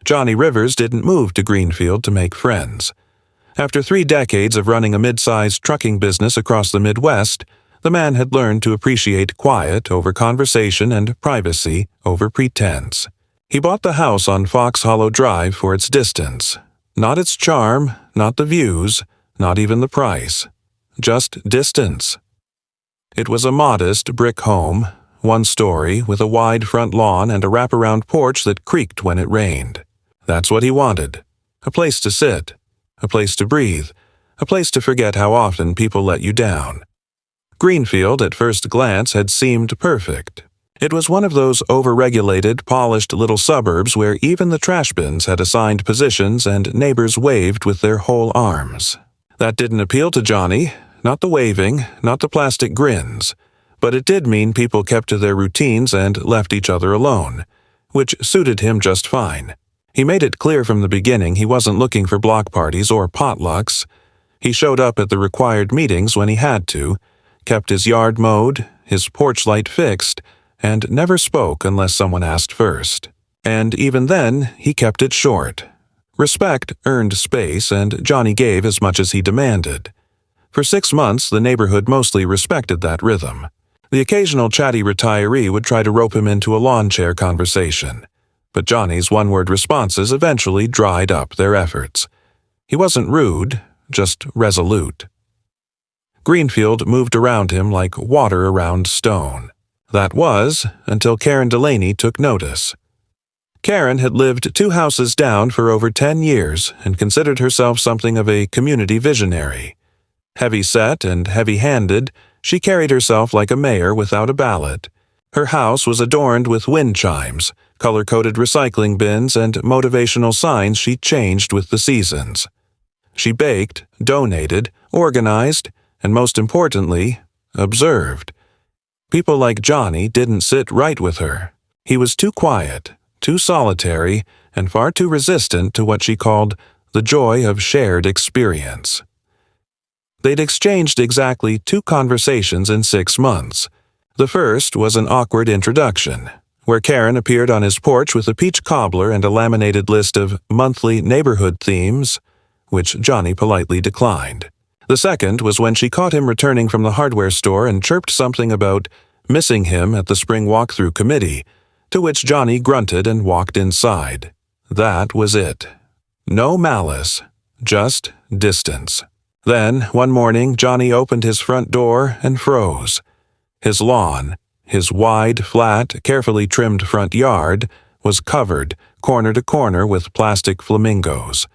Johnny Rivers didn't move to Greenfield to make friends. After 3 decades of running a mid-sized trucking business across the Midwest, the man had learned to appreciate quiet over conversation and privacy over pretense. He bought the house on Fox Hollow Drive for its distance. Not its charm, not the views, not even the price. Just distance. It was a modest brick home, 1 story, with a wide front lawn and a wraparound porch that creaked when it rained. That's what he wanted. A place to sit. A place to breathe. A place to forget how often people let you down. Greenfield, at first glance, had seemed perfect. It was one of those overregulated, polished little suburbs where even the trash bins had assigned positions and neighbors waved with their whole arms. That didn't appeal to Johnny, not the waving, not the plastic grins, but it did mean people kept to their routines and left each other alone, which suited him just fine. He made it clear from the beginning he wasn't looking for block parties or potlucks. He showed up at the required meetings when he had to, kept his yard mowed, his porch light fixed, and never spoke unless someone asked first. And even then, he kept it short. Respect earned space, and Johnny gave as much as he demanded. For 6 months, the neighborhood mostly respected that rhythm. The occasional chatty retiree would try to rope him into a lawn chair conversation, but Johnny's one-word responses eventually dried up their efforts. He wasn't rude, just resolute. Greenfield moved around him like water around stone. That was, until Karen Delaney took notice. Karen had lived 2 houses down for over 10 years and considered herself something of a community visionary. Heavy-set and heavy-handed, she carried herself like a mayor without a ballot. Her house was adorned with wind chimes, color-coded recycling bins, and motivational signs she changed with the seasons. She baked, donated, organized, and most importantly, observed. People like Johnny didn't sit right with her. He was too quiet, too solitary, and far too resistant to what she called the joy of shared experience. They'd exchanged exactly 2 conversations in 6 months. The first was an awkward introduction, where Karen appeared on his porch with a peach cobbler and a laminated list of monthly neighborhood themes, which Johnny politely declined. The second was when she caught him returning from the hardware store and chirped something about missing him at the spring walkthrough committee, to which Johnny grunted and walked inside. That was it. No malice, just distance. Then, one morning, Johnny opened his front door and froze. His lawn, his wide, flat, carefully trimmed front yard, was covered, corner to corner, with plastic flamingos.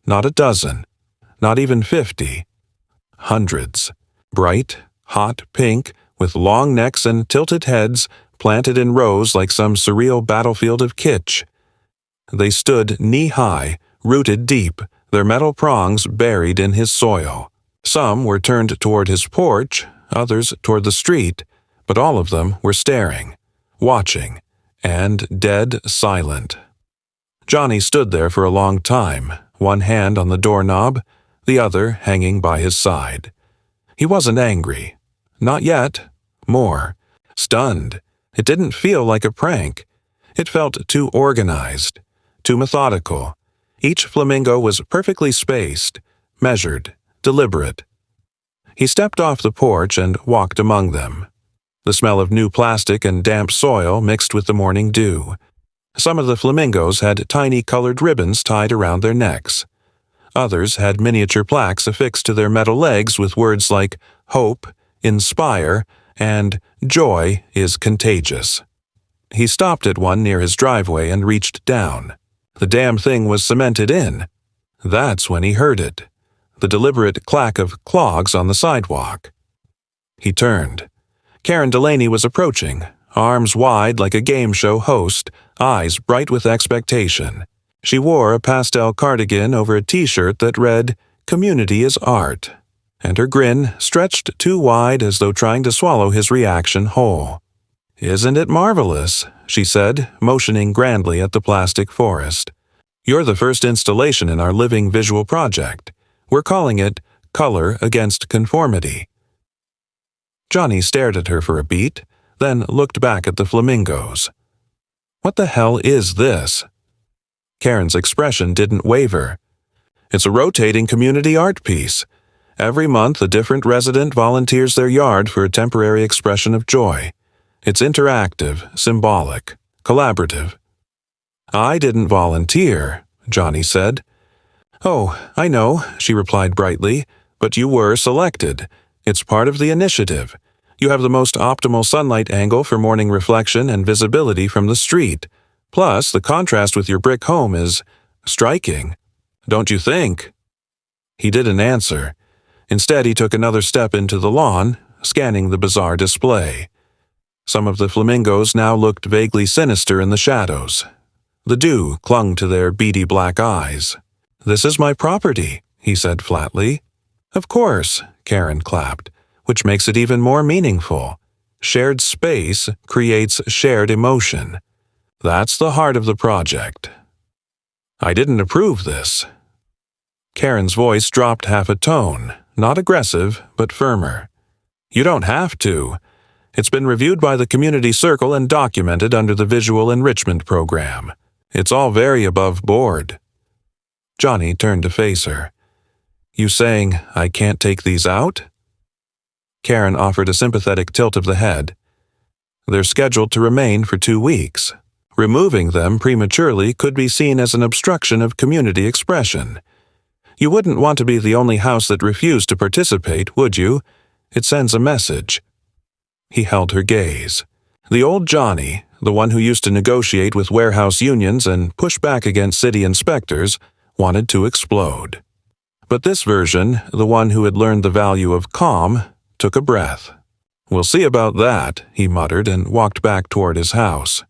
Not a dozen, not even 50. Hundreds. Bright, hot pink, with long necks and tilted heads, planted in rows like some surreal battlefield of kitsch. They stood knee-high, rooted deep, their metal prongs buried in his soil. Some were turned toward his porch, others toward the street, but all of them were staring, watching, and dead silent. Johnny stood there for a long time, one hand on the doorknob, the other hanging by his side. He wasn't angry. Not yet. More. Stunned. It didn't feel like a prank. It felt too organized, too methodical. Each flamingo was perfectly spaced, measured, deliberate. He stepped off the porch and walked among them. The smell of new plastic and damp soil mixed with the morning dew. Some of the flamingos had tiny colored ribbons tied around their necks. Others had miniature plaques affixed to their metal legs with words like hope, inspire, and joy is contagious. He stopped at one near his driveway and reached down. The damn thing was cemented in. That's when he heard it. The deliberate clack of clogs on the sidewalk. He turned. Karen Delaney was approaching, arms wide like a game show host, eyes bright with expectation. She wore a pastel cardigan over a t-shirt that read, "Community is art," and her grin stretched too wide as though trying to swallow his reaction whole. "Isn't it marvelous?" she said, motioning grandly at the plastic forest. "You're the first installation in our living visual project. We're calling it Color Against Conformity." Johnny stared at her for a beat, then looked back at the flamingos. What the hell is this? Karen's expression didn't waver. It's a rotating community art piece. Every month, a different resident volunteers their yard for a temporary expression of joy. It's interactive, symbolic, collaborative. I didn't volunteer, Johnny said. Oh, I know, she replied brightly, but you were selected. It's part of the initiative. You have the most optimal sunlight angle for morning reflection and visibility from the street. Plus, the contrast with your brick home is striking. Don't you think? He didn't answer. Instead, he took another step into the lawn, scanning the bizarre display. Some of the flamingos now looked vaguely sinister in the shadows. The dew clung to their beady black eyes. This is my property, he said flatly. Of course, Karen clapped, which makes it even more meaningful. Shared space creates shared emotion. That's the heart of the project. I didn't approve this. Karen's voice dropped half a tone, not aggressive, but firmer. You don't have to. It's been reviewed by the community circle and documented under the visual enrichment program. It's all very above board. Johnny turned to face her. You saying I can't take these out? Karen offered a sympathetic tilt of the head. They're scheduled to remain for 2 weeks. Removing them prematurely could be seen as an obstruction of community expression. You wouldn't want to be the only house that refused to participate, would you? It sends a message. He held her gaze. The old Johnny, the one who used to negotiate with warehouse unions and push back against city inspectors, wanted to explode. But this version, the one who had learned the value of calm, took a breath. We'll see about that, he muttered and walked back toward his house.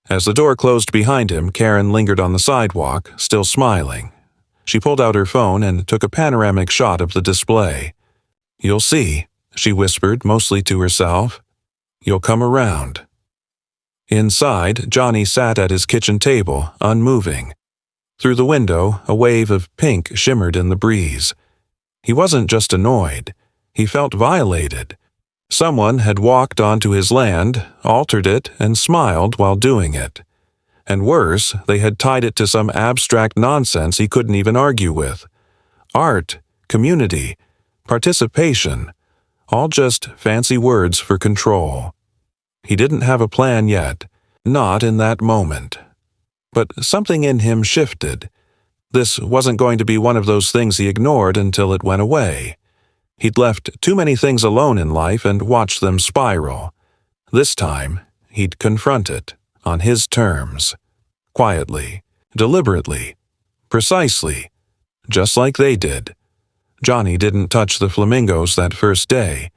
As the door closed behind him, Karen lingered on the sidewalk, still smiling. She pulled out her phone and took a panoramic shot of the display. You'll see, she whispered, mostly to herself. You'll come around. Inside, Johnny sat at his kitchen table, unmoving. Through the window, a wave of pink shimmered in the breeze. He wasn't just annoyed. He felt violated. Someone had walked onto his land, altered it, and smiled while doing it. And worse, they had tied it to some abstract nonsense he couldn't even argue with. Art, community, participation, all just fancy words for control. He didn't have a plan yet, not in that moment. But something in him shifted. This wasn't going to be one of those things he ignored until it went away. He'd left too many things alone in life and watched them spiral. This time, he'd confront it, on his terms. Quietly, deliberately, precisely, just like they did. Johnny didn't touch the flamingos that first day.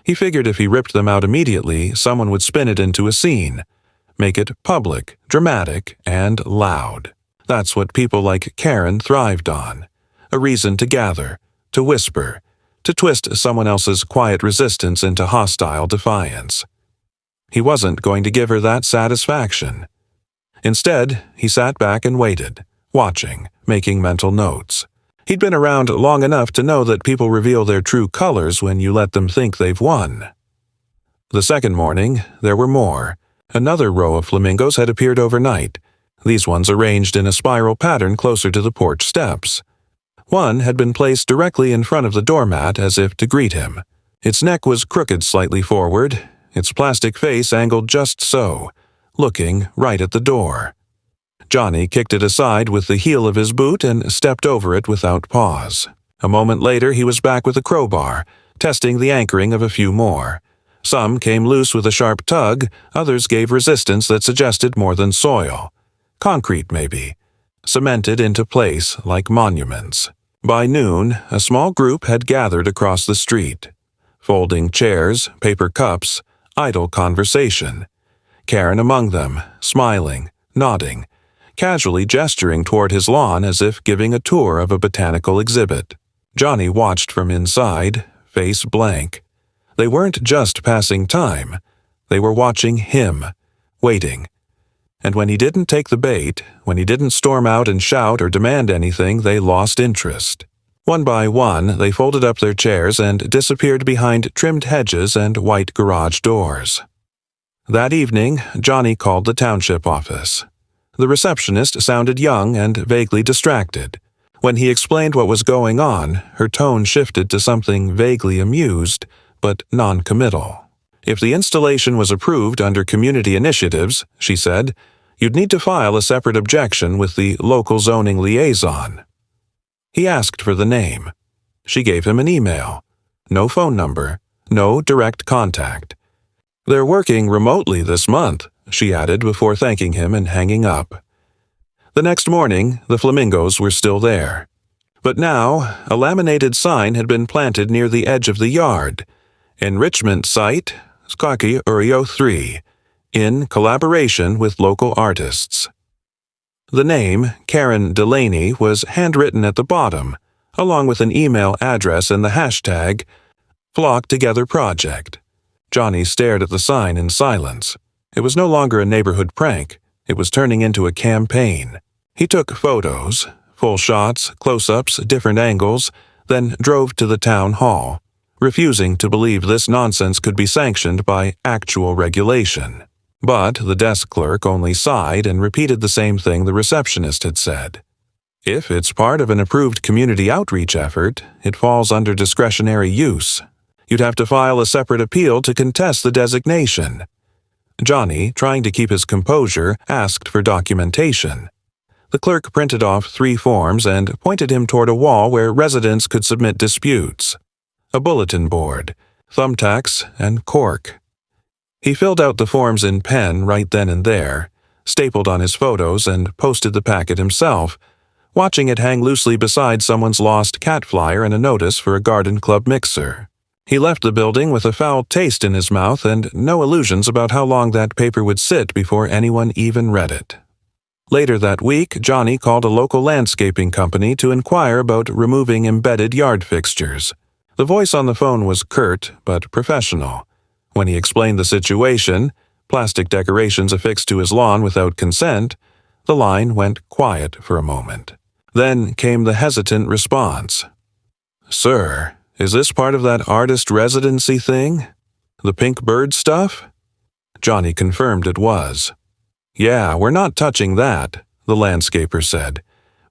He figured if he ripped them out immediately, someone would spin it into a scene. Make it public, dramatic, and loud. That's what people like Karen thrived on. A reason to gather, to whisper, to twist someone else's quiet resistance into hostile defiance. He wasn't going to give her that satisfaction. Instead, he sat back and waited, watching, making mental notes. He'd been around long enough to know that people reveal their true colors when you let them think they've won. The second morning, there were more. Another row of flamingos had appeared overnight, these ones arranged in a spiral pattern closer to the porch steps. One had been placed directly in front of the doormat as if to greet him. Its neck was crooked slightly forward, its plastic face angled just so, looking right at the door. Johnny kicked it aside with the heel of his boot and stepped over it without pause. A moment later, he was back with a crowbar, testing the anchoring of a few more. Some came loose with a sharp tug, others gave resistance that suggested more than soil. Concrete, maybe. Cemented into place like monuments. By noon, a small group had gathered across the street. Folding chairs, paper cups, idle conversation. Karen among them, smiling, nodding, casually gesturing toward his lawn as if giving a tour of a botanical exhibit. Johnny watched from inside, face blank. They weren't just passing time. They were watching him, waiting. And when he didn't take the bait, when he didn't storm out and shout or demand anything, they lost interest. One by one, they folded up their chairs and disappeared behind trimmed hedges and white garage doors. That evening, Johnny called the township office. The receptionist sounded young and vaguely distracted. When he explained what was going on, her tone shifted to something vaguely amused, but non-committal. "If the installation was approved under community initiatives," she said, "you'd need to file a separate objection with the local zoning liaison." He asked for the name. She gave him an email. No phone number, no direct contact. "They're working remotely this month," she added before thanking him and hanging up. The next morning, the Flamingos were still there. But now, a laminated sign had been planted near the edge of the yard. "Enrichment Site, Skaki Urio 3, in collaboration with local artists." The name, Karen Delaney, was handwritten at the bottom, along with an email address and the hashtag Flock Together Project. Johnny stared at the sign in silence. It was no longer a neighborhood prank. It was turning into a campaign. He took photos, full shots, close-ups, different angles, then drove to the town hall, refusing to believe this nonsense could be sanctioned by actual regulation. But the desk clerk only sighed and repeated the same thing the receptionist had said. "If it's part of an approved community outreach effort, it falls under discretionary use. You'd have to file a separate appeal to contest the designation." Johnny, trying to keep his composure, asked for documentation. The clerk printed off 3 forms and pointed him toward a wall where residents could submit disputes. A bulletin board, thumbtacks, and cork. He filled out the forms in pen right then and there, stapled on his photos, and posted the packet himself, watching it hang loosely beside someone's lost cat flyer and a notice for a garden club mixer. He left the building with a foul taste in his mouth and no illusions about how long that paper would sit before anyone even read it. Later that week, Johnny called a local landscaping company to inquire about removing embedded yard fixtures. The voice on the phone was curt but professional. When he explained the situation, plastic decorations affixed to his lawn without consent, the line went quiet for a moment. Then came the hesitant response. "Sir, is this part of that artist residency thing? The pink bird stuff?" Johnny confirmed it was. "Yeah, we're not touching that," the landscaper said.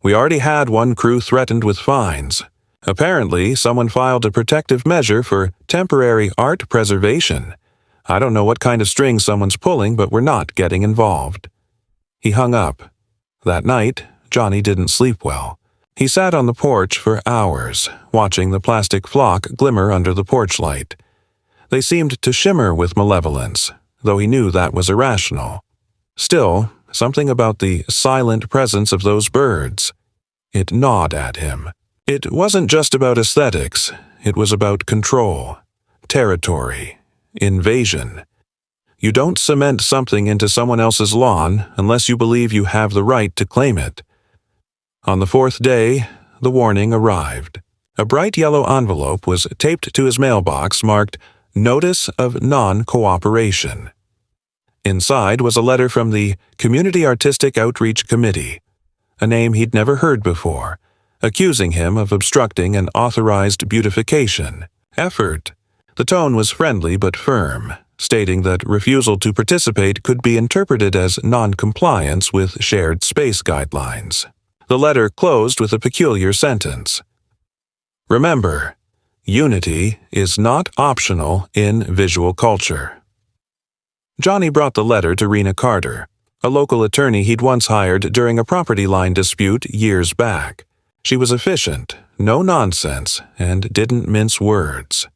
"We already had one crew threatened with fines. Apparently, someone filed a protective measure for temporary art preservation. I don't know what kind of string someone's pulling, but we're not getting involved." He hung up. That night, Johnny didn't sleep well. He sat on the porch for hours, watching the plastic flock glimmer under the porch light. They seemed to shimmer with malevolence, though he knew that was irrational. Still, something about the silent presence of those birds. It gnawed at him. It wasn't just about aesthetics, it was about control, territory, invasion. You don't cement something into someone else's lawn unless you believe you have the right to claim it. On the 4th day, the warning arrived. A bright yellow envelope was taped to his mailbox marked Notice of Non-Cooperation. Inside was a letter from the Community Artistic Outreach Committee, a name he'd never heard before, accusing him of obstructing an authorized beautification effort. The tone was friendly but firm, stating that refusal to participate could be interpreted as non-compliance with shared space guidelines. The letter closed with a peculiar sentence. "Remember, unity is not optional in visual culture." Johnny brought the letter to Rena Carter, a local attorney he'd once hired during a property line dispute years back. She was efficient, no nonsense, and didn't mince words.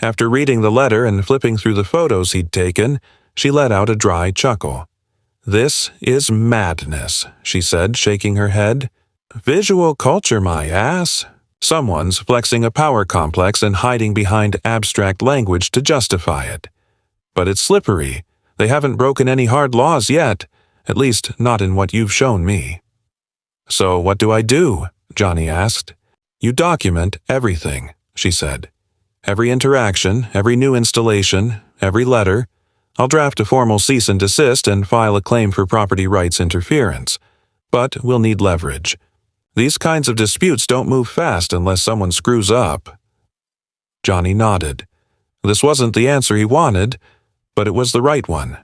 After reading the letter and flipping through the photos he'd taken, she let out a dry chuckle. "This is madness," she said, shaking her head. "Visual culture, my ass. Someone's flexing a power complex and hiding behind abstract language to justify it. But it's slippery. They haven't broken any hard laws yet, at least not in what you've shown me." "So what do I do?" Johnny asked. "You document everything," she said. "Every interaction, every new installation, every letter. I'll draft a formal cease and desist and file a claim for property rights interference. But we'll need leverage. These kinds of disputes don't move fast unless someone screws up." Johnny nodded. This wasn't the answer he wanted, but it was the right one.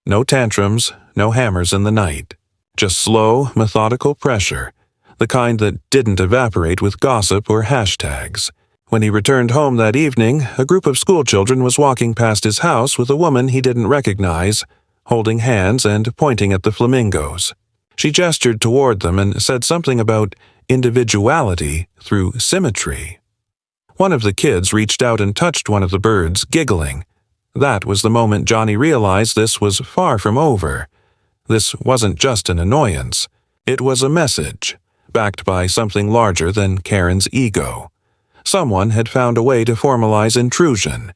No tantrums, no hammers in the night. Just slow, methodical pressure, the kind that didn't evaporate with gossip or hashtags. When he returned home that evening, a group of schoolchildren was walking past his house with a woman he didn't recognize, holding hands and pointing at the flamingos. She gestured toward them and said something about individuality through symmetry. One of the kids reached out and touched one of the birds, giggling. That was the moment Johnny realized this was far from over. This wasn't just an annoyance. It was a message, backed by something larger than Karen's ego. Someone had found a way to formalize intrusion,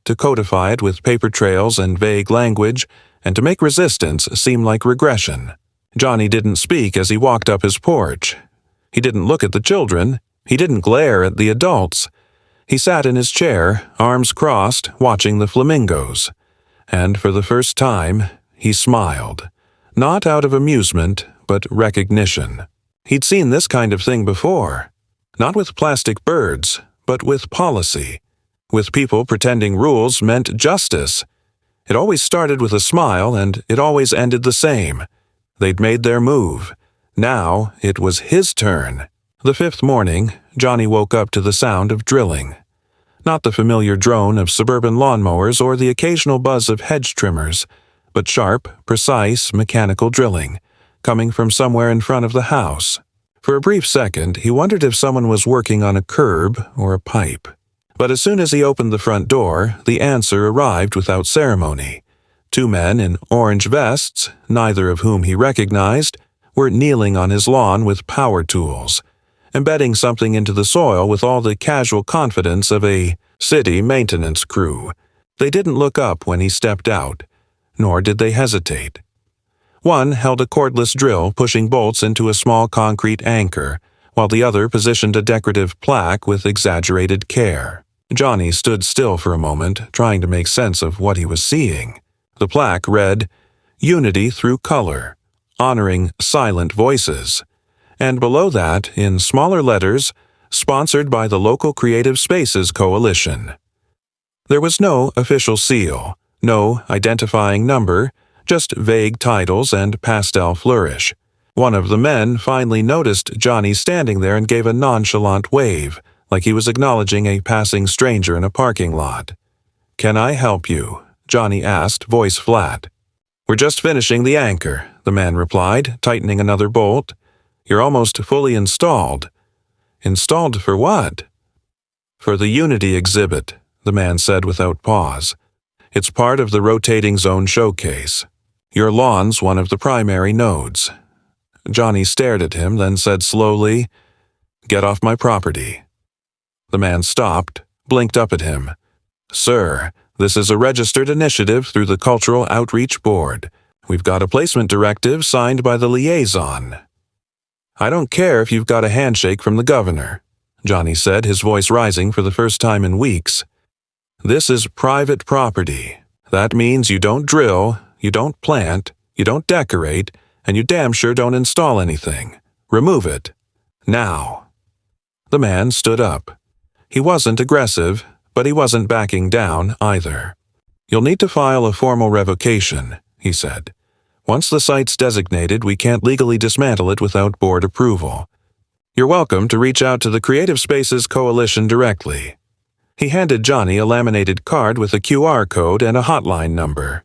to codify it with paper trails and vague language, and to make resistance seem like regression. Johnny didn't speak as he walked up his porch. He didn't look at the children. He didn't glare at the adults. He sat in his chair, arms crossed, watching the flamingos. And for the first time, he smiled. Not out of amusement, but recognition. He'd seen this kind of thing before. Not with plastic birds, but with policy. With people pretending rules meant justice. It always started with a smile, and it always ended the same. They'd made their move. Now it was his turn. The fifth morning, Johnny woke up to the sound of drilling. Not the familiar drone of suburban lawnmowers or the occasional buzz of hedge trimmers, but sharp, precise, mechanical drilling, coming from somewhere in front of the house. For a brief second, he wondered if someone was working on a curb or a pipe. But as soon as he opened the front door, the answer arrived without ceremony. Two men in orange vests, neither of whom he recognized, were kneeling on his lawn with power tools, embedding something into the soil with all the casual confidence of a city maintenance crew. They didn't look up when he stepped out, nor did they hesitate. One held a cordless drill pushing bolts into a small concrete anchor, while the other positioned a decorative plaque with exaggerated care. Johnny stood still for a moment, trying to make sense of what he was seeing. The plaque read, "Unity through color, honoring silent voices," and below that, in smaller letters, "Sponsored by the local Creative Spaces Coalition." There was no official seal, no identifying number, just vague titles and pastel flourish. One of the men finally noticed Johnny standing there and gave a nonchalant wave, like he was acknowledging a passing stranger in a parking lot. "Can I help you?" Johnny asked, voice flat. "We're just finishing the anchor," the man replied, tightening another bolt. "You're almost fully installed." "Installed for what?" "For the Unity exhibit," the man said without pause. "It's part of the rotating zone showcase. Your lawn's one of the primary nodes." Johnny stared at him, then said slowly, "Get off my property." The man stopped, blinked up at him. "Sir, this is a registered initiative through the Cultural Outreach Board. We've got a placement directive signed by the liaison." "I don't care if you've got a handshake from the governor," Johnny said, his voice rising for the first time in weeks. "This is private property. That means you don't drill, you don't plant, you don't decorate, and you damn sure don't install anything. Remove it. Now." The man stood up. He wasn't aggressive, but he wasn't backing down either. "You'll need to file a formal revocation," he said. "Once the site's designated, we can't legally dismantle it without board approval. You're welcome to reach out to the Creative Spaces Coalition directly." He handed Johnny a laminated card with a QR code and a hotline number.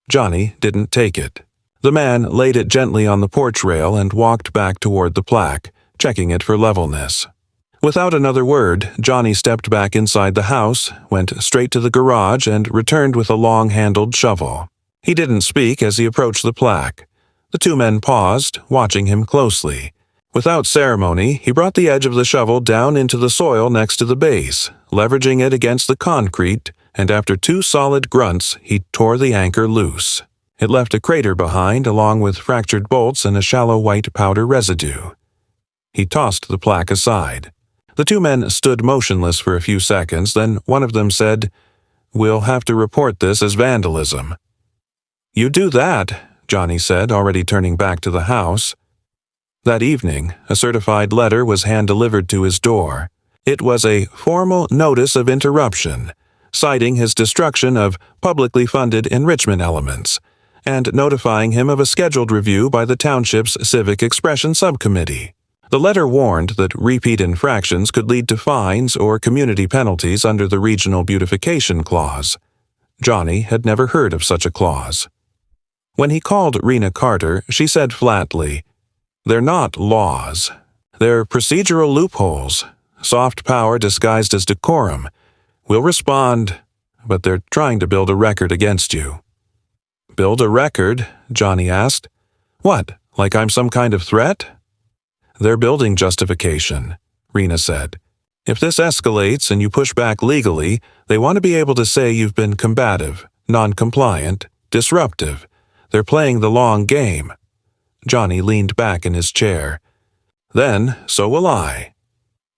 Johnny didn't take it. The man laid it gently on the porch rail and walked back toward the plaque, checking it for levelness. Without another word, Johnny stepped back inside the house, went straight to the garage, and returned with a long-handled shovel. He didn't speak as he approached the plaque. The two men paused, watching him closely. Without ceremony, he brought the edge of the shovel down into the soil next to the base, leveraging it against the concrete, and after two solid grunts, he tore the anchor loose. It left a crater behind, along with fractured bolts and a shallow white powder residue. He tossed the plaque aside. The two men stood motionless for a few seconds, then one of them said, "We'll have to report this as vandalism." "You do that," Johnny said, already turning back to the house. That evening, a certified letter was hand-delivered to his door. It was a formal notice of interruption, citing his destruction of publicly funded enrichment elements, and notifying him of a scheduled review by the township's Civic Expression Subcommittee. The letter warned that repeat infractions could lead to fines or community penalties under the Regional Beautification Clause. Johnny had never heard of such a clause. When he called Rena Carter, she said flatly, "They're not laws. They're procedural loopholes, soft power disguised as decorum. We'll respond, but they're trying to build a record against you." "Build a record?" Johnny asked. "What, like I'm some kind of threat?" "They're building justification," Rena said. "If this escalates and you push back legally, they want to be able to say you've been combative, non-compliant, disruptive. They're playing the long game." Johnny leaned back in his chair. "Then, so will I."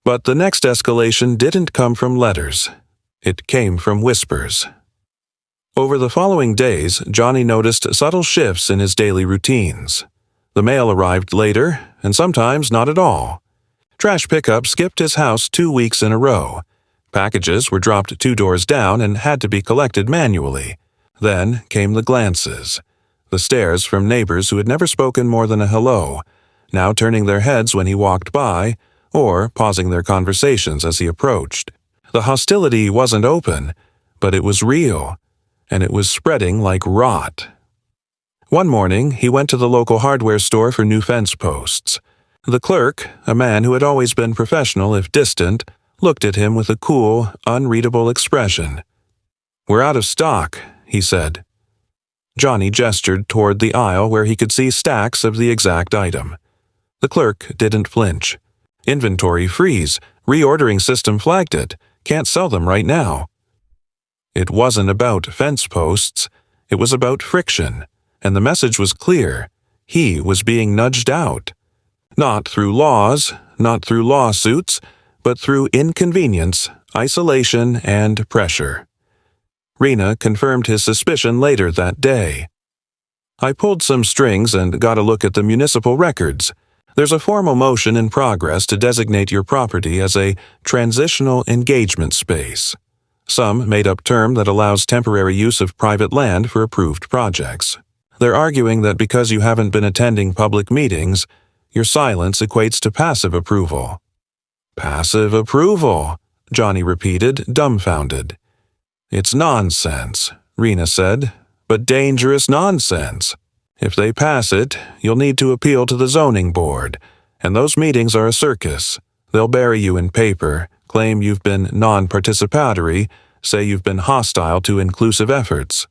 But the next escalation didn't come from letters. It came from whispers. Over the following days, Johnny noticed subtle shifts in his daily routines. The mail arrived later, and sometimes not at all. Trash pickup skipped his house 2 weeks in a row. Packages were dropped 2 doors down and had to be collected manually. Then came the glances. The stares from neighbors who had never spoken more than a hello, now turning their heads when he walked by, or pausing their conversations as he approached. The hostility wasn't open, but it was real, and it was spreading like rot. One morning, he went to the local hardware store for new fence posts. The clerk, a man who had always been professional if distant, looked at him with a cool, unreadable expression. "We're out of stock," he said. Johnny gestured toward the aisle where he could see stacks of the exact item. The clerk didn't flinch. "Inventory freeze. Reordering system flagged it. Can't sell them right now." It wasn't about fence posts. It was about friction, and the message was clear. He was being nudged out. Not through laws, not through lawsuits, but through inconvenience, isolation, and pressure. Rena confirmed his suspicion later that day. "I pulled some strings and got a look at the municipal records. There's a formal motion in progress to designate your property as a transitional engagement space, some made-up term that allows temporary use of private land for approved projects. They're arguing that because you haven't been attending public meetings, your silence equates to passive approval." "Passive approval," Johnny repeated, dumbfounded. "It's nonsense," Rena said, "but dangerous nonsense. If they pass it, you'll need to appeal to the zoning board, and those meetings are a circus. They'll bury you in paper, claim you've been non-participatory, say you've been hostile to inclusive efforts."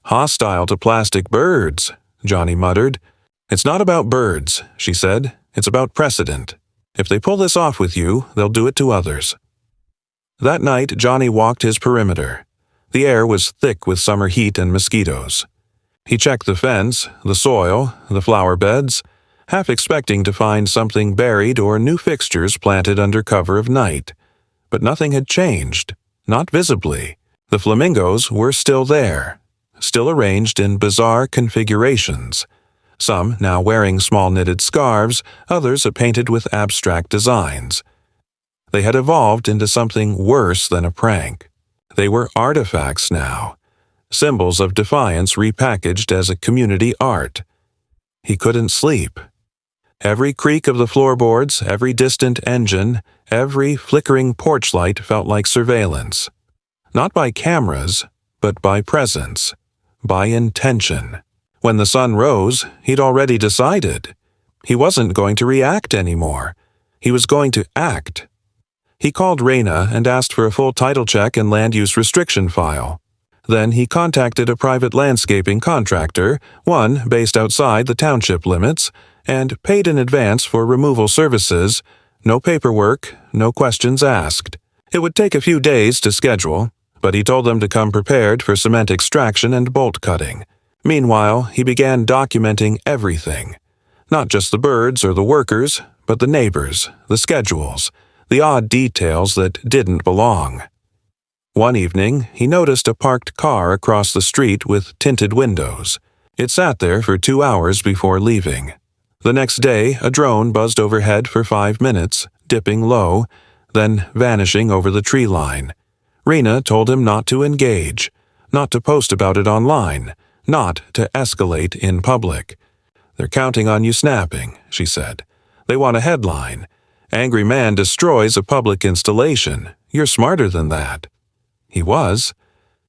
"Hostile to plastic birds," Johnny muttered. "It's not about birds," she said. "It's about precedent. If they pull this off with you, they'll do it to others." That night, Johnny walked his perimeter. The air was thick with summer heat and mosquitoes. He checked the fence, the soil, the flower beds, half expecting to find something buried or new fixtures planted under cover of night. But nothing had changed, not visibly. The flamingos were still there, still arranged in bizarre configurations. Some now wearing small knitted scarves, others painted with abstract designs. They had evolved into something worse than a prank. They were artifacts now, symbols of defiance repackaged as a community art. He couldn't sleep. Every creak of the floorboards, every distant engine, every flickering porch light felt like surveillance. Not by cameras, but by presence, by intention. When the sun rose, he'd already decided. He wasn't going to react anymore. He was going to act. He called Rena and asked for a full title check and land use restriction file. Then he contacted a private landscaping contractor, one based outside the township limits, and paid in advance for removal services. No paperwork, no questions asked. It would take a few days to schedule, but he told them to come prepared for cement extraction and bolt cutting. Meanwhile, he began documenting everything. Not just the birds or the workers, but the neighbors, the schedules, the odd details that didn't belong. One evening, he noticed a parked car across the street with tinted windows. It sat there for 2 hours before leaving. The next day, a drone buzzed overhead for 5 minutes, dipping low, then vanishing over the tree line. Rena told him not to engage, not to post about it online, not to escalate in public. "They're counting on you snapping," she said. "They want a headline. Angry man destroys a public installation. You're smarter than that." He was.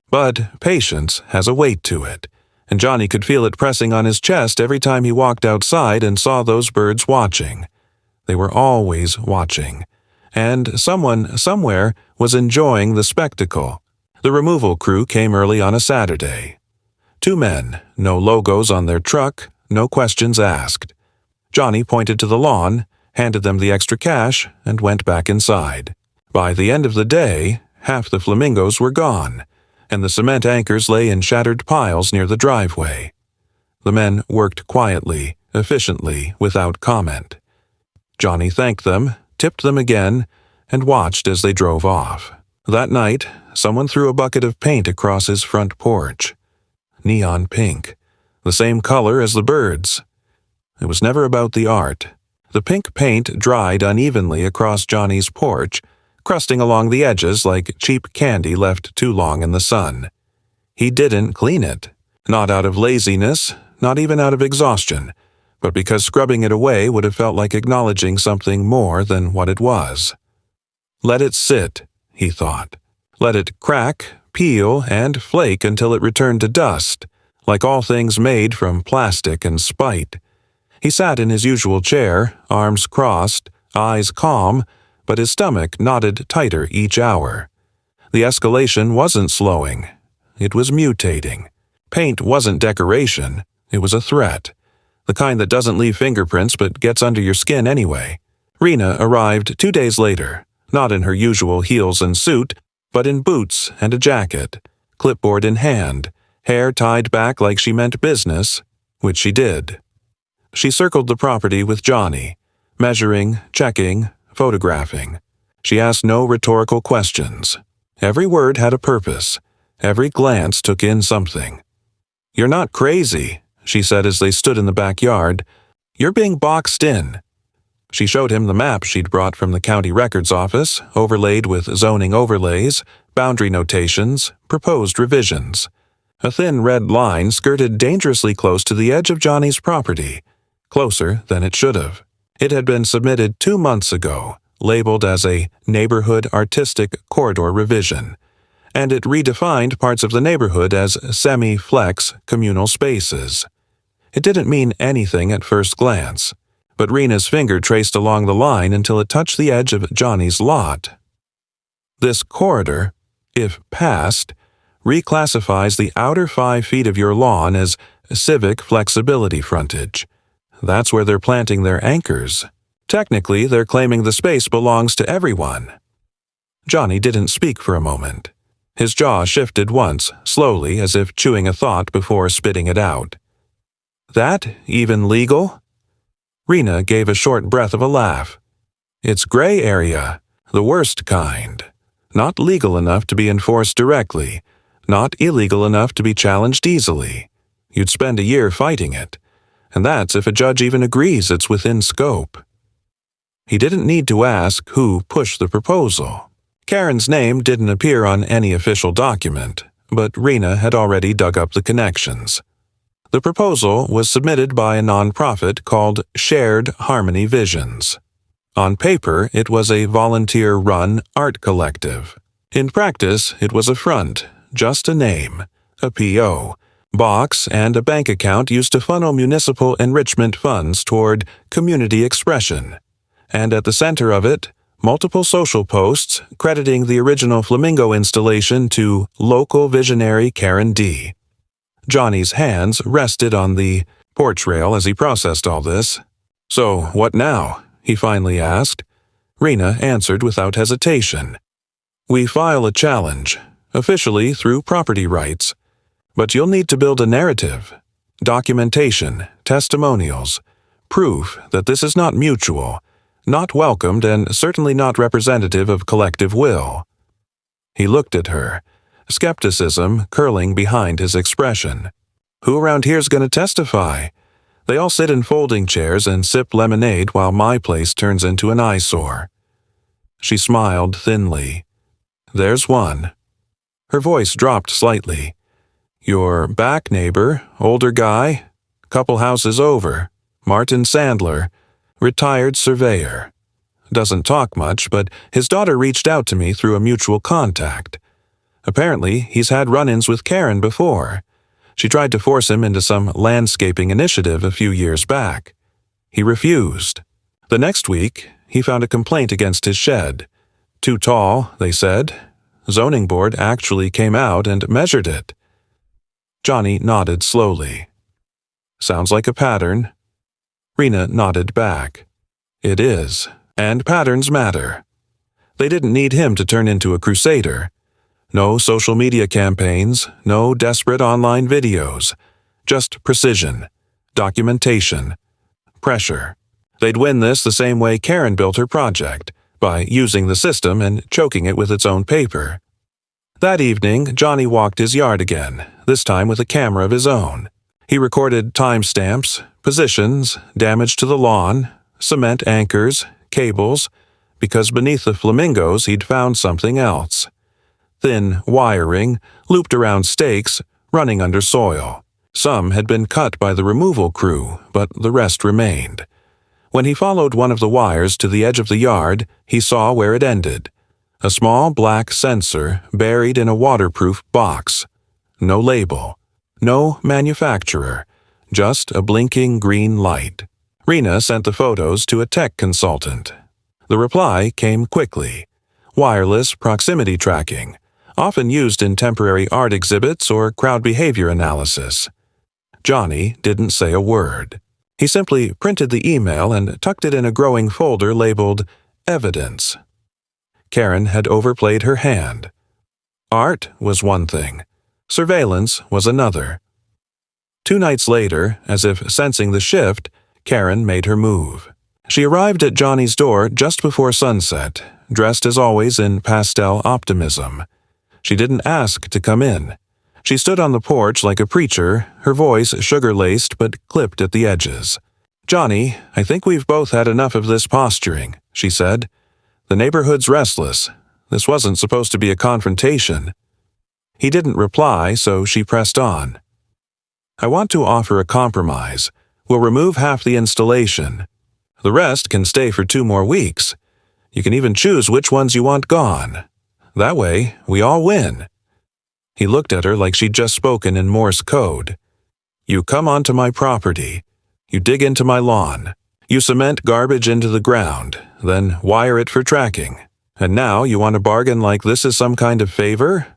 But patience has a weight to it, and Johnny could feel it pressing on his chest every time he walked outside and saw those birds watching. They were always watching, and someone somewhere was enjoying the spectacle. The removal crew came early on a Saturday. 2 men, no logos on their truck, no questions asked. Johnny pointed to the lawn, handed them the extra cash, and went back inside. By the end of the day, half the flamingos were gone, and the cement anchors lay in shattered piles near the driveway. The men worked quietly, efficiently, without comment. Johnny thanked them, tipped them again, and watched as they drove off. That night, someone threw a bucket of paint across his front porch. Neon pink, the same color as the birds. It was never about the art. The pink paint dried unevenly across Johnny's porch, crusting along the edges like cheap candy left too long in the sun. He didn't clean it, not out of laziness, not even out of exhaustion, but because scrubbing it away would have felt like acknowledging something more than what it was. Let it sit, he thought. Let it crack, peel, and flake until it returned to dust, like all things made from plastic and spite. He sat in his usual chair, arms crossed, eyes calm, but his stomach knotted tighter each hour. The escalation wasn't slowing. It was mutating. Paint wasn't decoration. It was a threat. The kind that doesn't leave fingerprints but gets under your skin anyway. Rena arrived 2 days later, not in her usual heels and suit, but in boots and a jacket, clipboard in hand, hair tied back like she meant business, which she did. She circled the property with Johnny, measuring, checking, photographing. She asked no rhetorical questions. Every word had a purpose. Every glance took in something. "You're not crazy," she said as they stood in the backyard. "You're being boxed in." She showed him the map she'd brought from the county records office, overlaid with zoning overlays, boundary notations, proposed revisions. A thin red line skirted dangerously close to the edge of Johnny's property, closer than it should have. It had been submitted 2 months ago, labeled as a Neighborhood Artistic Corridor Revision, and it redefined parts of the neighborhood as semi-flex communal spaces. It didn't mean anything at first glance, but Rena's finger traced along the line until it touched the edge of Johnny's lot. This corridor, if passed, reclassifies the outer 5 feet of your lawn as civic flexibility frontage. That's where they're planting their anchors. Technically, they're claiming the space belongs to everyone. Johnny didn't speak for a moment. His jaw shifted once, slowly, as if chewing a thought before spitting it out. "That even legal?" Rena gave a short breath of a laugh. "It's gray area, the worst kind. Not legal enough to be enforced directly, not illegal enough to be challenged easily. You'd spend a year fighting it. And that's if a judge even agrees it's within scope." He didn't need to ask who pushed the proposal. Karen's name didn't appear on any official document, but Rena had already dug up the connections. The proposal was submitted by a nonprofit called Shared Harmony Visions. On paper, it was a volunteer-run art collective. In practice, it was a front, just a name, a P.O., box, and a bank account used to funnel municipal enrichment funds toward community expression. And at the center of it, multiple social posts crediting the original Flamingo installation to local visionary Karen D. Johnny's hands rested on the porch rail as he processed all this. "So, what now?" he finally asked. Rena answered without hesitation. "We file a challenge, officially through property rights. But you'll need to build a narrative, documentation, testimonials, proof that this is not mutual, not welcomed, and certainly not representative of collective will." He looked at her, skepticism curling behind his expression. "Who around here's going to testify? They all sit in folding chairs and sip lemonade while my place turns into an eyesore." She smiled thinly. "There's one." Her voice dropped slightly. Your back neighbor, older guy, couple houses over, Martin Sandler, retired surveyor. Doesn't talk much, but his daughter reached out to me through a mutual contact. Apparently, he's had run-ins with Karen before. She tried to force him into some landscaping initiative a few years back. He refused. The next week, he found a complaint against his shed. Too tall, they said. Zoning board actually came out and measured it. Johnny nodded slowly. Sounds like a pattern. Rena nodded back. It is, and patterns matter. They didn't need him to turn into a crusader. No social media campaigns, no desperate online videos. Just precision, documentation, pressure. They'd win this the same way Karen built her project, by using the system and choking it with its own paper. That evening, Johnny walked his yard again, this time with a camera of his own. He recorded timestamps, positions, damage to the lawn, cement anchors, cables, because beneath the Flamingos he'd found something else. Thin wiring, looped around stakes, running under soil. Some had been cut by the removal crew, but the rest remained. When he followed one of the wires to the edge of the yard, he saw where it ended. A small black sensor buried in a waterproof box. No label. No manufacturer. Just a blinking green light. Rena sent the photos to a tech consultant. The reply came quickly. Wireless proximity tracking, often used in temporary art exhibits or crowd behavior analysis. Johnny didn't say a word. He simply printed the email and tucked it in a growing folder labeled Evidence. Karen had overplayed her hand. Art was one thing. Surveillance was another. 2 nights later, as if sensing the shift, Karen made her move. She arrived at Johnny's door just before sunset, dressed as always in pastel optimism. She didn't ask to come in. She stood on the porch like a preacher, her voice sugar-laced but clipped at the edges. "Johnny, I think we've both had enough of this posturing," she said. "The neighborhood's restless. This wasn't supposed to be a confrontation." He didn't reply, so she pressed on. "I want to offer a compromise. We'll remove half the installation. The rest can stay for 2 more weeks. You can even choose which ones you want gone. That way, we all win." He looked at her like she'd just spoken in Morse code. "You come onto my property. You dig into my lawn. You cement garbage into the ground, then wire it for tracking. And now you want to bargain like this is some kind of favor?"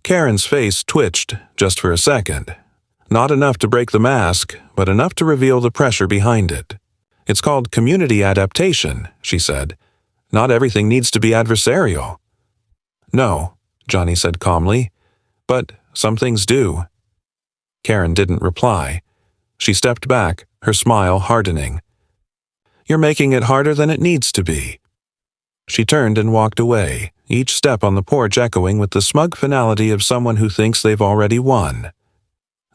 Karen's face twitched just for a second. Not enough to break the mask, but enough to reveal the pressure behind it. "It's called community adaptation," she said. "Not everything needs to be adversarial." "No," Johnny said calmly, "but some things do." Karen didn't reply. She stepped back, her smile hardening. "You're making it harder than it needs to be." She turned and walked away, each step on the porch echoing with the smug finality of someone who thinks they've already won.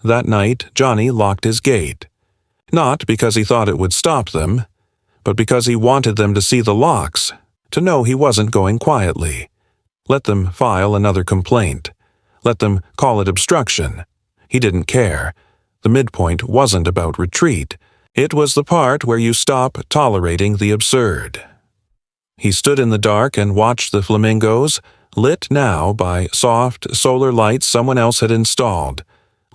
That night, Johnny locked his gate. Not because he thought it would stop them, but because he wanted them to see the locks, to know he wasn't going quietly. Let them file another complaint. Let them call it obstruction. He didn't care. The midpoint wasn't about retreat. It was the part where you stop tolerating the absurd. He stood in the dark and watched the Flamingos, lit now by soft solar lights someone else had installed,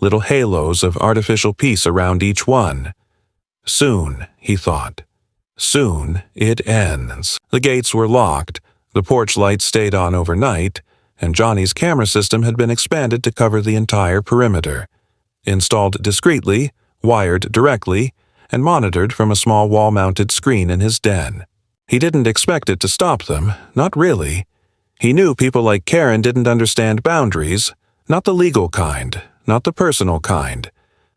little halos of artificial peace around each one. Soon, he thought. Soon it ends. The gates were locked, the porch lights stayed on overnight, and Johnny's camera system had been expanded to cover the entire perimeter. Installed discreetly, wired directly, and monitored from a small wall-mounted screen in his den. He didn't expect it to stop them, not really. He knew people like Karen didn't understand boundaries, not the legal kind, not the personal kind.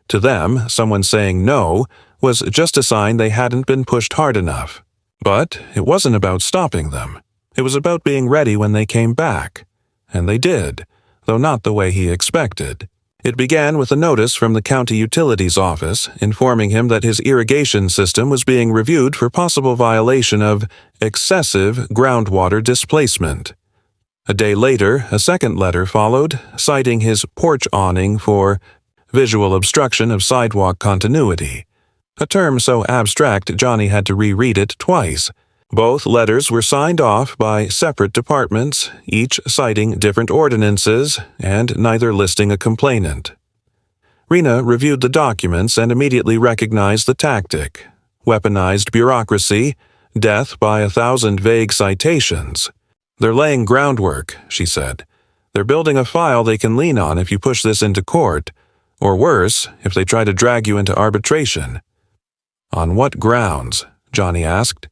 To them, someone saying no was just a sign they hadn't been pushed hard enough. But it wasn't about stopping them. It was about being ready when they came back. And they did, though not the way he expected. It began with a notice from the county utilities office informing him that his irrigation system was being reviewed for possible violation of excessive groundwater displacement. A day later, a second letter followed, citing his porch awning for visual obstruction of sidewalk continuity, a term so abstract Johnny had to reread it twice. Both letters were signed off by separate departments, each citing different ordinances and neither listing a complainant. Rena reviewed the documents and immediately recognized the tactic: weaponized bureaucracy, death by 1,000 vague citations. "They're laying groundwork," she said. "They're building a file they can lean on if you push this into court, or worse, if they try to drag you into arbitration." "On what grounds?" Johnny asked.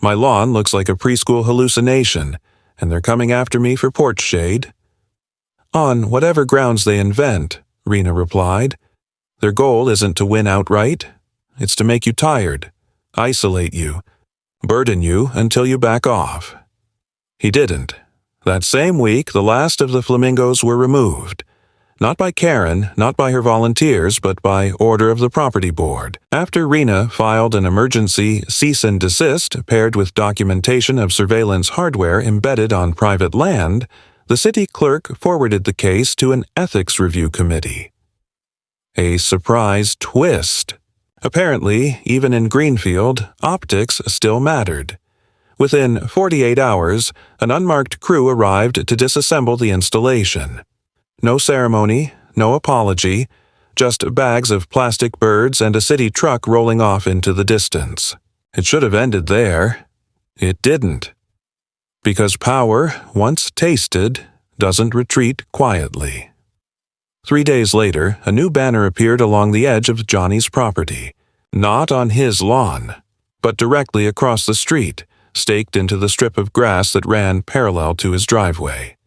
"My lawn looks like a preschool hallucination, and they're coming after me for porch shade." "On whatever grounds they invent," Rena replied. "Their goal isn't to win outright. It's to make you tired, isolate you, burden you until you back off." He didn't. That same week, the last of the Flamingos were removed. Not by Karen, not by her volunteers, but by order of the property board. After Rena filed an emergency cease and desist paired with documentation of surveillance hardware embedded on private land, the city clerk forwarded the case to an ethics review committee. A surprise twist. Apparently, even in Greenfield, optics still mattered. Within 48 hours, an unmarked crew arrived to disassemble the installation. No ceremony, no apology, just bags of plastic birds and a city truck rolling off into the distance. It should have ended there. It didn't. Because power, once tasted, doesn't retreat quietly. 3 days later, a new banner appeared along the edge of Johnny's property. Not on his lawn, but directly across the street, staked into the strip of grass that ran parallel to his driveway.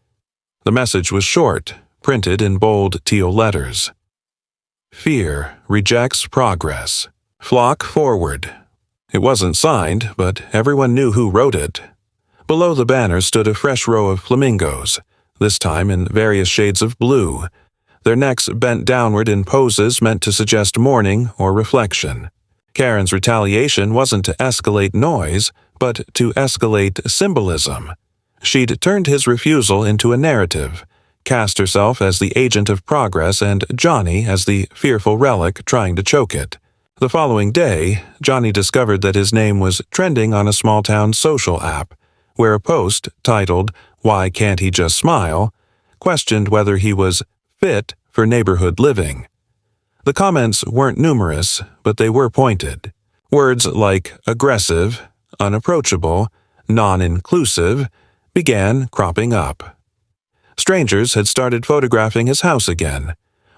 The message was short, printed in bold teal letters. "Fear rejects progress. Flock forward." It wasn't signed, but everyone knew who wrote it. Below the banner stood a fresh row of flamingos, this time in various shades of blue, their necks bent downward in poses meant to suggest mourning or reflection. Karen's retaliation wasn't to escalate noise, but to escalate symbolism. She'd turned his refusal into a narrative, cast herself as the agent of progress and Johnny as the fearful relic trying to choke it. The following day, Johnny discovered that his name was trending on a small-town social app, where a post titled, "Why Can't He Just Smile?" questioned whether he was fit for neighborhood living. The comments weren't numerous, but they were pointed. Words like aggressive, unapproachable, non-inclusive began cropping up. Strangers had started photographing his house again,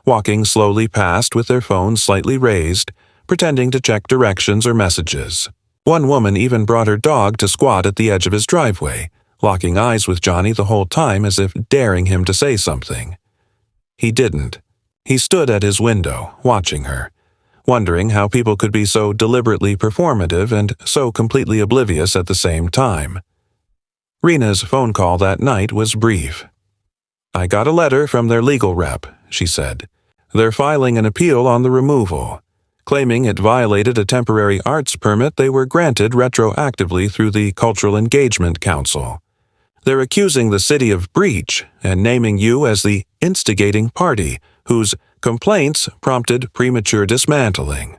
walking slowly past with their phones slightly raised, pretending to check directions or messages. One woman even brought her dog to squat at the edge of his driveway, locking eyes with Johnny the whole time as if daring him to say something. He didn't. He stood at his window, watching her, wondering how people could be so deliberately performative and so completely oblivious at the same time. Rena's phone call that night was brief. "I got a letter from their legal rep," she said. "They're filing an appeal on the removal. Claiming it violated a temporary arts permit they were granted retroactively through the Cultural Engagement Council. They're accusing the city of breach and naming you as the instigating party whose complaints prompted premature dismantling.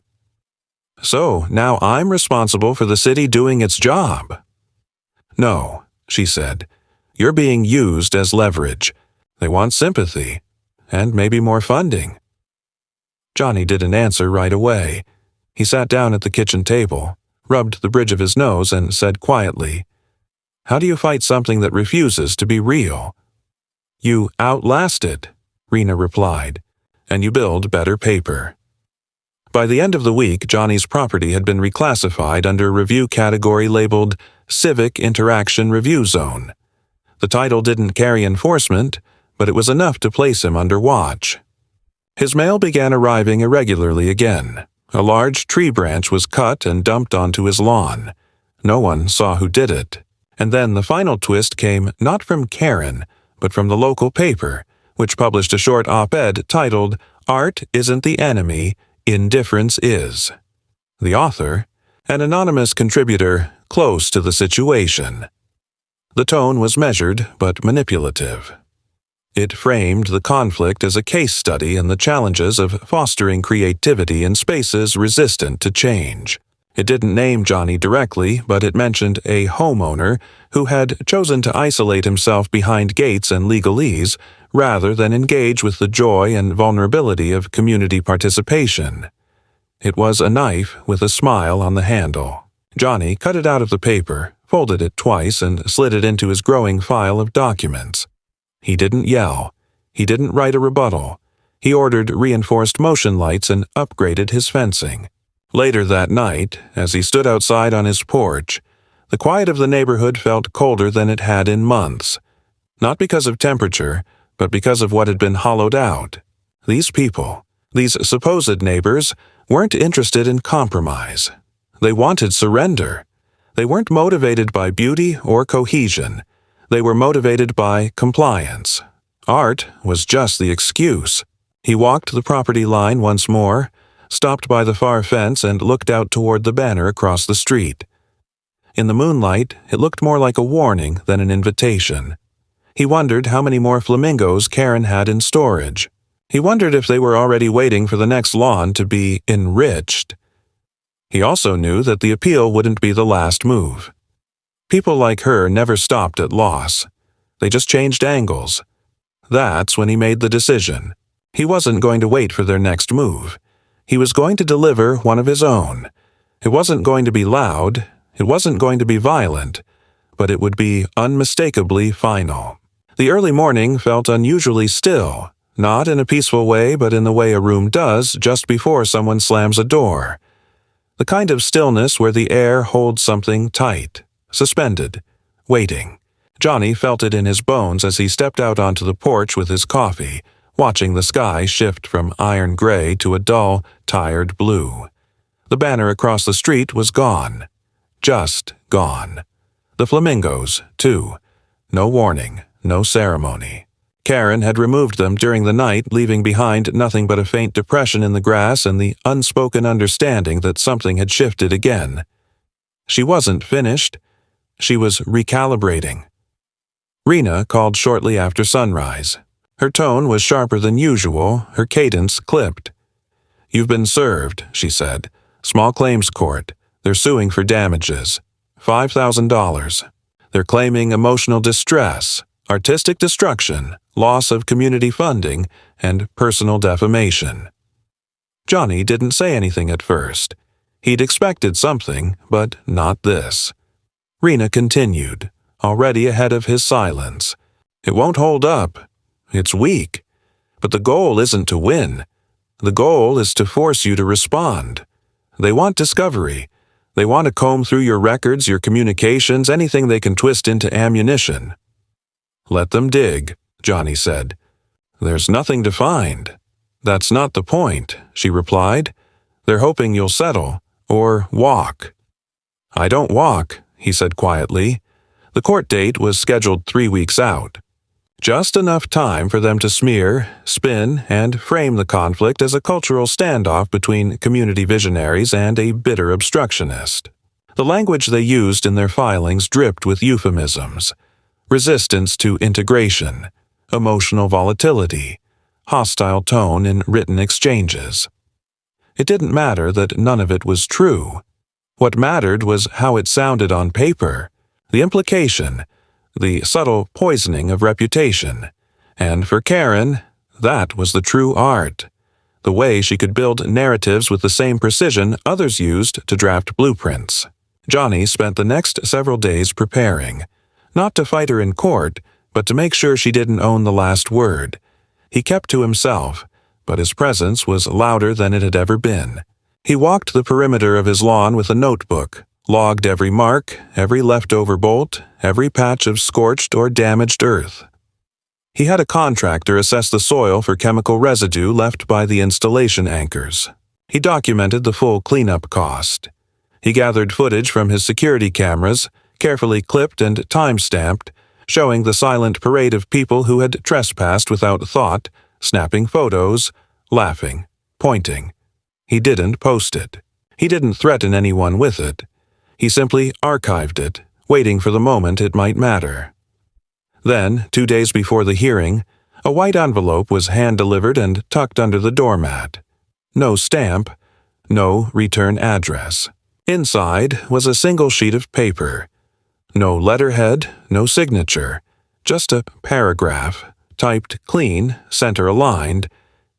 So now I'm responsible for the city doing its job." "No," she said. "You're being used as leverage. They want sympathy, and maybe more funding." Johnny didn't answer right away. He sat down at the kitchen table, rubbed the bridge of his nose, and said quietly, "How do you fight something that refuses to be real?" "You outlast it," Rena replied, "and you build better paper." By the end of the week, Johnny's property had been reclassified under a review category labeled Civic Interaction Review Zone. The title didn't carry enforcement, but it was enough to place him under watch. His mail began arriving irregularly again. A large tree branch was cut and dumped onto his lawn. No one saw who did it. And then the final twist came not from Karen, but from the local paper, which published a short op-ed titled, "Art Isn't the Enemy, Indifference Is." The author, an anonymous contributor close to the situation. The tone was measured but manipulative. It framed the conflict as a case study in the challenges of fostering creativity in spaces resistant to change. It didn't name Johnny directly, but it mentioned a homeowner who had chosen to isolate himself behind gates and legalese rather than engage with the joy and vulnerability of community participation. It was a knife with a smile on the handle. Johnny cut it out of the paper, folded it twice, and slid it into his growing file of documents. He didn't yell. He didn't write a rebuttal. He ordered reinforced motion lights and upgraded his fencing. Later that night, as he stood outside on his porch, the quiet of the neighborhood felt colder than it had in months. Not because of temperature, but because of what had been hollowed out. These people, these supposed neighbors, weren't interested in compromise. They wanted surrender. They weren't motivated by beauty or cohesion. They were motivated by compliance. Art was just the excuse. He walked the property line once more, stopped by the far fence, and looked out toward the banner across the street. In the moonlight, it looked more like a warning than an invitation. He wondered how many more flamingos Karen had in storage. He wondered if they were already waiting for the next lawn to be enriched. He also knew that the appeal wouldn't be the last move. People like her never stopped at loss. They just changed angles. That's when he made the decision. He wasn't going to wait for their next move. He was going to deliver one of his own. It wasn't going to be loud. It wasn't going to be violent. But it would be unmistakably final. The early morning felt unusually still, not in a peaceful way, but in the way a room does just before someone slams a door. The kind of stillness where the air holds something tight, suspended, waiting. Johnny felt it in his bones as he stepped out onto the porch with his coffee, watching the sky shift from iron gray to a dull, tired blue. The banner across the street was gone. Just gone. The flamingos, too. No warning, no ceremony. Karen had removed them during the night, leaving behind nothing but a faint depression in the grass and the unspoken understanding that something had shifted again. She wasn't finished. She was recalibrating. Rena called shortly after sunrise. Her tone was sharper than usual, her cadence clipped. "You've been served," she said. "Small claims court. They're suing for damages. $5,000. They're claiming emotional distress, artistic destruction, loss of community funding, and personal defamation." Johnny didn't say anything at first. He'd expected something, but not this. Rena continued, already ahead of his silence. "It won't hold up. It's weak. But the goal isn't to win. The goal is to force you to respond. They want discovery. They want to comb through your records, your communications, anything they can twist into ammunition." "Let them dig," Johnny said. "There's nothing to find." "That's not the point," she replied. "They're hoping you'll settle, or walk." "I don't walk," he said quietly. The court date was scheduled 3 weeks out. Just enough time for them to smear, spin, and frame the conflict as a cultural standoff between community visionaries and a bitter obstructionist. The language they used in their filings dripped with euphemisms: resistance to integration, emotional volatility, hostile tone in written exchanges. It didn't matter that none of it was true. What mattered was how it sounded on paper, the implication, the subtle poisoning of reputation. And for Karen, that was the true art. The way she could build narratives with the same precision others used to draft blueprints. Johnny spent the next several days preparing, not to fight her in court, but to make sure she didn't own the last word. He kept to himself, but his presence was louder than it had ever been. He walked the perimeter of his lawn with a notebook, logged every mark, every leftover bolt, every patch of scorched or damaged earth. He had a contractor assess the soil for chemical residue left by the installation anchors. He documented the full cleanup cost. He gathered footage from his security cameras, carefully clipped and time-stamped, showing the silent parade of people who had trespassed without thought, snapping photos, laughing, pointing. He didn't post it. He didn't threaten anyone with it. He simply archived it, waiting for the moment it might matter. Then, 2 days before the hearing, a white envelope was hand-delivered and tucked under the doormat. No stamp, no return address. Inside was a single sheet of paper. No letterhead, no signature, just a paragraph, typed clean, center-aligned.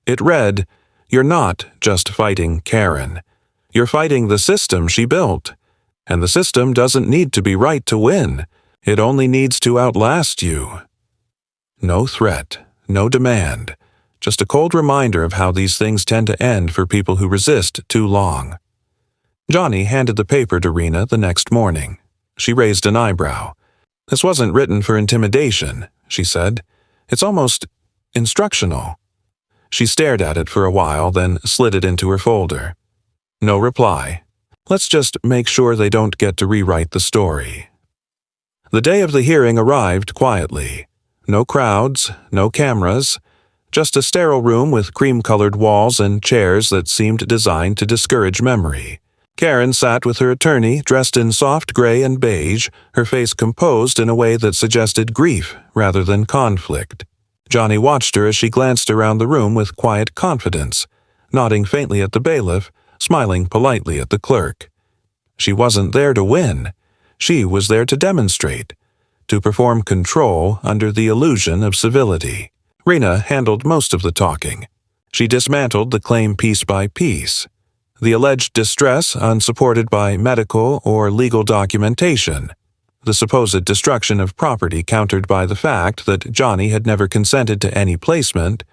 It read, "You're not just fighting Karen. You're fighting the system she built. And the system doesn't need to be right to win. It only needs to outlast you." No threat, no demand, just a cold reminder of how these things tend to end for people who resist too long. Johnny handed the paper to Rena the next morning. She raised an eyebrow. "This wasn't written for intimidation," she said. "It's almost instructional." She stared at it for a while, then slid it into her folder. No reply. Let's just make sure they don't get to rewrite the story. The day of the hearing arrived quietly. No crowds, no cameras, just a sterile room with cream-colored walls and chairs that seemed designed to discourage memory. Karen sat with her attorney, dressed in soft gray and beige, her face composed in a way that suggested grief rather than conflict. Johnny watched her as she glanced around the room with quiet confidence, nodding faintly at the bailiff, smiling politely at the clerk. She wasn't there to win. She was there to demonstrate, to perform control under the illusion of civility. Rena handled most of the talking. She dismantled the claim piece by piece. The alleged distress unsupported by medical or legal documentation. The supposed destruction of property countered by the fact that Johnny had never consented to any placement.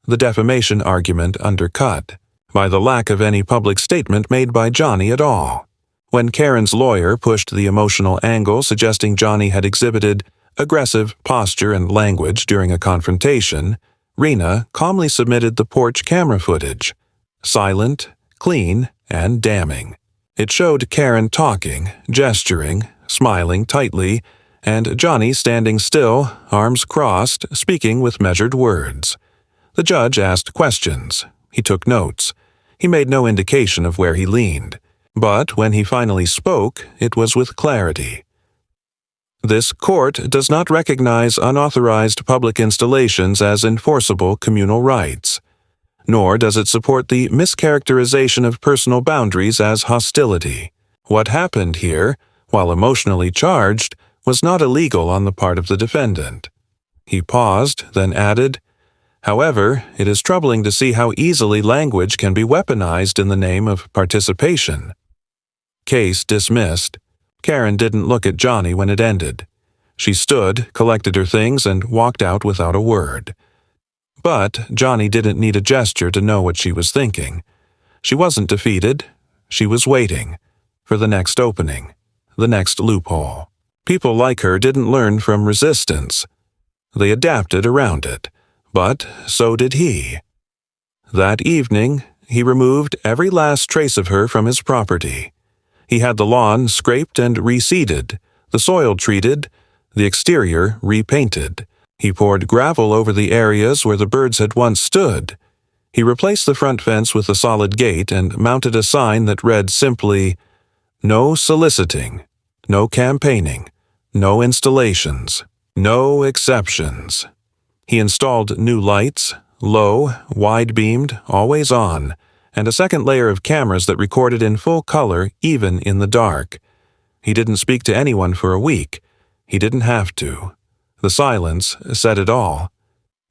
The defamation argument undercut by the lack of any public statement made by Johnny at all. When Karen's lawyer pushed the emotional angle suggesting Johnny had exhibited aggressive posture and language during a confrontation, Rena calmly submitted the porch camera footage. Silent, clean, and damning. It showed Karen talking, gesturing, smiling tightly, and Johnny standing still, arms crossed, speaking with measured words. The judge asked questions. He took notes. He made no indication of where he leaned. But when he finally spoke, it was with clarity. This court does not recognize unauthorized public installations as enforceable communal rights, nor does it support the mischaracterization of personal boundaries as hostility. What happened here, while emotionally charged, was not illegal on the part of the defendant. He paused, then added, "However, it is troubling to see how easily language can be weaponized in the name of participation." Case dismissed. Karen didn't look at Johnny when it ended. She stood, collected her things, and walked out without a word. But Johnny didn't need a gesture to know what she was thinking. She wasn't defeated. She was waiting for the next opening, the next loophole. People like her didn't learn from resistance. They adapted around it. But so did he. That evening, he removed every last trace of her from his property. He had the lawn scraped and reseeded, the soil treated, the exterior repainted. He poured gravel over the areas where the birds had once stood. He replaced the front fence with a solid gate and mounted a sign that read simply, "No soliciting, no campaigning, no installations, no exceptions." He installed new lights, low, wide-beamed, always on, and a second layer of cameras that recorded in full color even in the dark. He didn't speak to anyone for a week. He didn't have to. The silence said it all.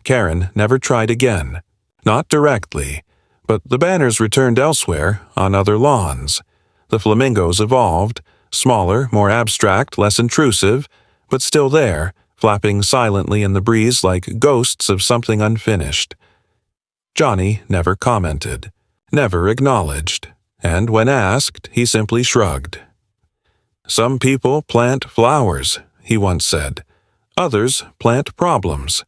Karen never tried again. Not directly, but the banners returned elsewhere, on other lawns. The Flamingos evolved, smaller, more abstract, less intrusive, but still there, flapping silently in the breeze like ghosts of something unfinished. Johnny never commented, never acknowledged, and when asked, he simply shrugged. "Some people plant flowers," he once said. "Others plant problems."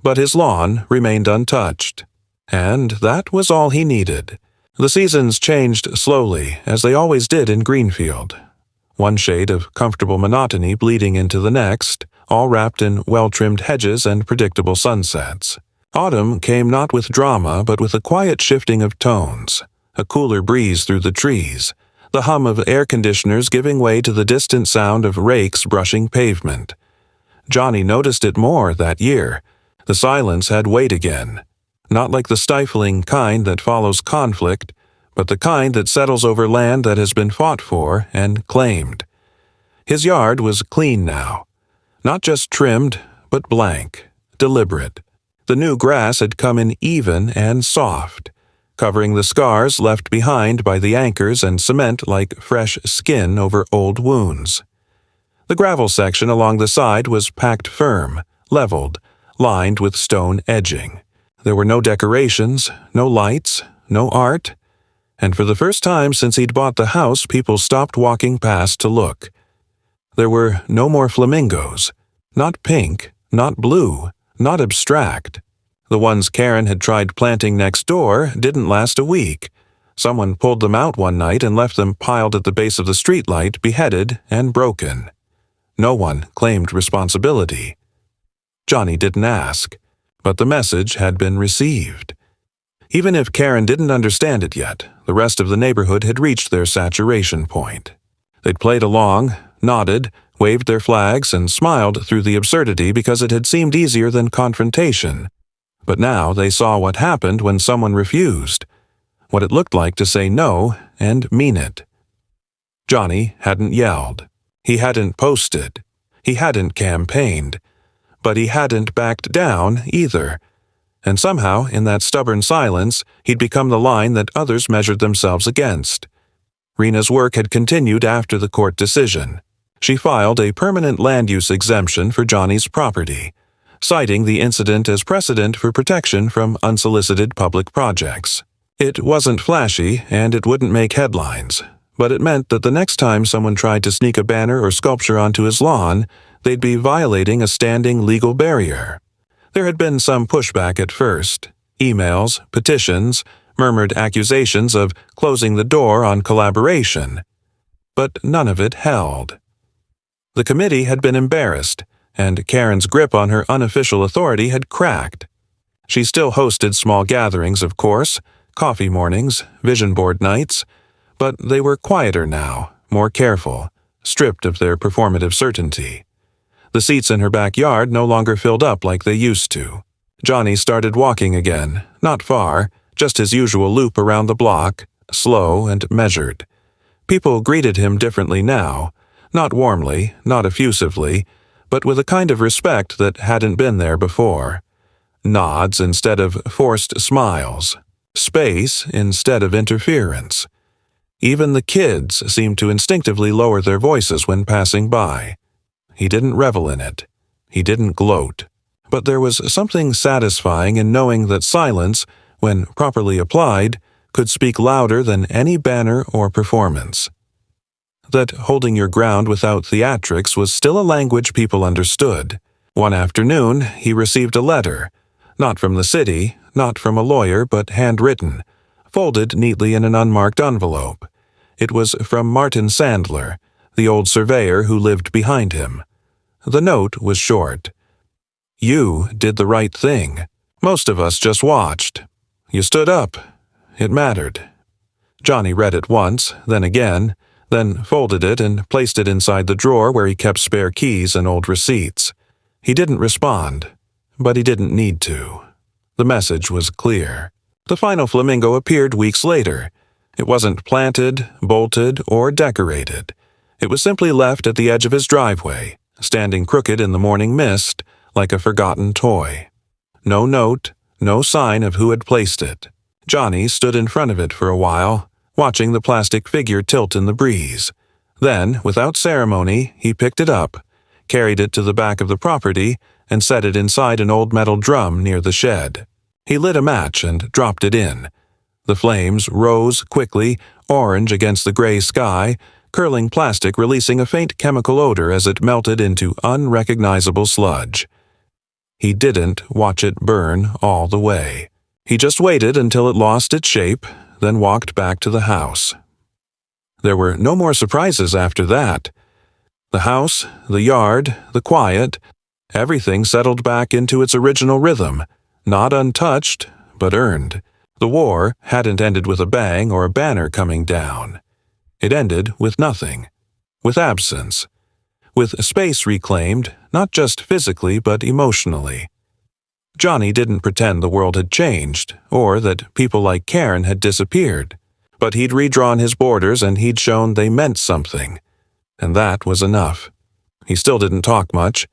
But his lawn remained untouched, and that was all he needed. The seasons changed slowly, as they always did in Greenfield. One shade of comfortable monotony bleeding into the next, all wrapped in well-trimmed hedges and predictable sunsets. Autumn came not with drama, but with a quiet shifting of tones, a cooler breeze through the trees, the hum of air conditioners giving way to the distant sound of rakes brushing pavement. Johnny noticed it more that year. The silence had weight again, not like the stifling kind that follows conflict, but the kind that settles over land that has been fought for and claimed. His yard was clean now, not just trimmed, but blank, deliberate. The new grass had come in even and soft, covering the scars left behind by the anchors and cement like fresh skin over old wounds. The gravel section along the side was packed firm, leveled, lined with stone edging. There were no decorations, no lights, no art, and for the first time since he'd bought the house, people stopped walking past to look. There were no more flamingos, not pink, not blue, not abstract. The ones Karen had tried planting next door didn't last a week. Someone pulled them out one night and left them piled at the base of the streetlight, beheaded and broken. No one claimed responsibility. Johnny didn't ask, but the message had been received. Even if Karen didn't understand it yet, the rest of the neighborhood had reached their saturation point. They'd played along, nodded, waved their flags, and smiled through the absurdity because it had seemed easier than confrontation. But now they saw what happened when someone refused, what it looked like to say no and mean it. Johnny hadn't yelled. He hadn't posted. He hadn't campaigned. But he hadn't backed down either. And somehow, in that stubborn silence, he'd become the line that others measured themselves against. Rena's work had continued after the court decision. She filed a permanent land use exemption for Johnny's property, citing the incident as precedent for protection from unsolicited public projects. It wasn't flashy, and it wouldn't make headlines, but it meant that the next time someone tried to sneak a banner or sculpture onto his lawn, they'd be violating a standing legal barrier. There had been some pushback at first. Emails, petitions, murmured accusations of closing the door on collaboration. But none of it held. The committee had been embarrassed, and Karen's grip on her unofficial authority had cracked. She still hosted small gatherings, of course, coffee mornings, vision board nights, but they were quieter now, more careful, stripped of their performative certainty. The seats in her backyard no longer filled up like they used to. Johnny started walking again, not far, just his usual loop around the block, slow and measured. People greeted him differently now, not warmly, not effusively, but with a kind of respect that hadn't been there before. Nods instead of forced smiles. Space instead of interference. Even the kids seemed to instinctively lower their voices when passing by. He didn't revel in it. He didn't gloat. But there was something satisfying in knowing that silence, when properly applied, could speak louder than any banner or performance. That holding your ground without theatrics was still a language people understood. One afternoon, he received a letter, not from the city, not from a lawyer, but handwritten, folded neatly in an unmarked envelope. It was from Martin Sandler, the old surveyor who lived behind him. The note was short. You did the right thing. Most of us just watched. You stood up. It mattered. Johnny read it once, then again, then folded it and placed it inside the drawer where he kept spare keys and old receipts. He didn't respond, but he didn't need to. The message was clear. The final flamingo appeared weeks later. It wasn't planted, bolted, or decorated. It was simply left at the edge of his driveway, standing crooked in the morning mist, like a forgotten toy. No note, no sign of who had placed it. Johnny stood in front of it for a while, watching the plastic figure tilt in the breeze. Then, without ceremony, he picked it up, carried it to the back of the property, and set it inside an old metal drum near the shed. He lit a match and dropped it in. The flames rose quickly, orange against the gray sky, curling plastic releasing a faint chemical odor as it melted into unrecognizable sludge. He didn't watch it burn all the way. He just waited until it lost its shape, then walked back to the house. There were no more surprises after that. The house, the yard, the quiet, everything settled back into its original rhythm, not untouched, but earned. The war hadn't ended with a bang or a banner coming down. It ended with nothing, with absence, with space reclaimed, not just physically but emotionally. Johnny didn't pretend the world had changed, or that people like Karen had disappeared, but he'd redrawn his borders and he'd shown they meant something. And that was enough. He still didn't talk much,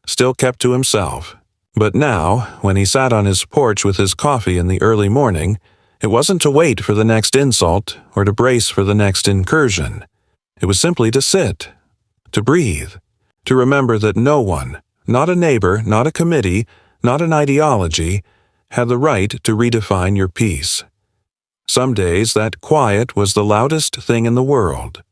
still kept to himself. But now, when he sat on his porch with his coffee in the early morning, it wasn't to wait for the next insult or to brace for the next incursion. It was simply to sit, to breathe, to remember that no one, not a neighbor, not a committee, not an ideology, had the right to redefine your peace. Some days that quiet was the loudest thing in the world.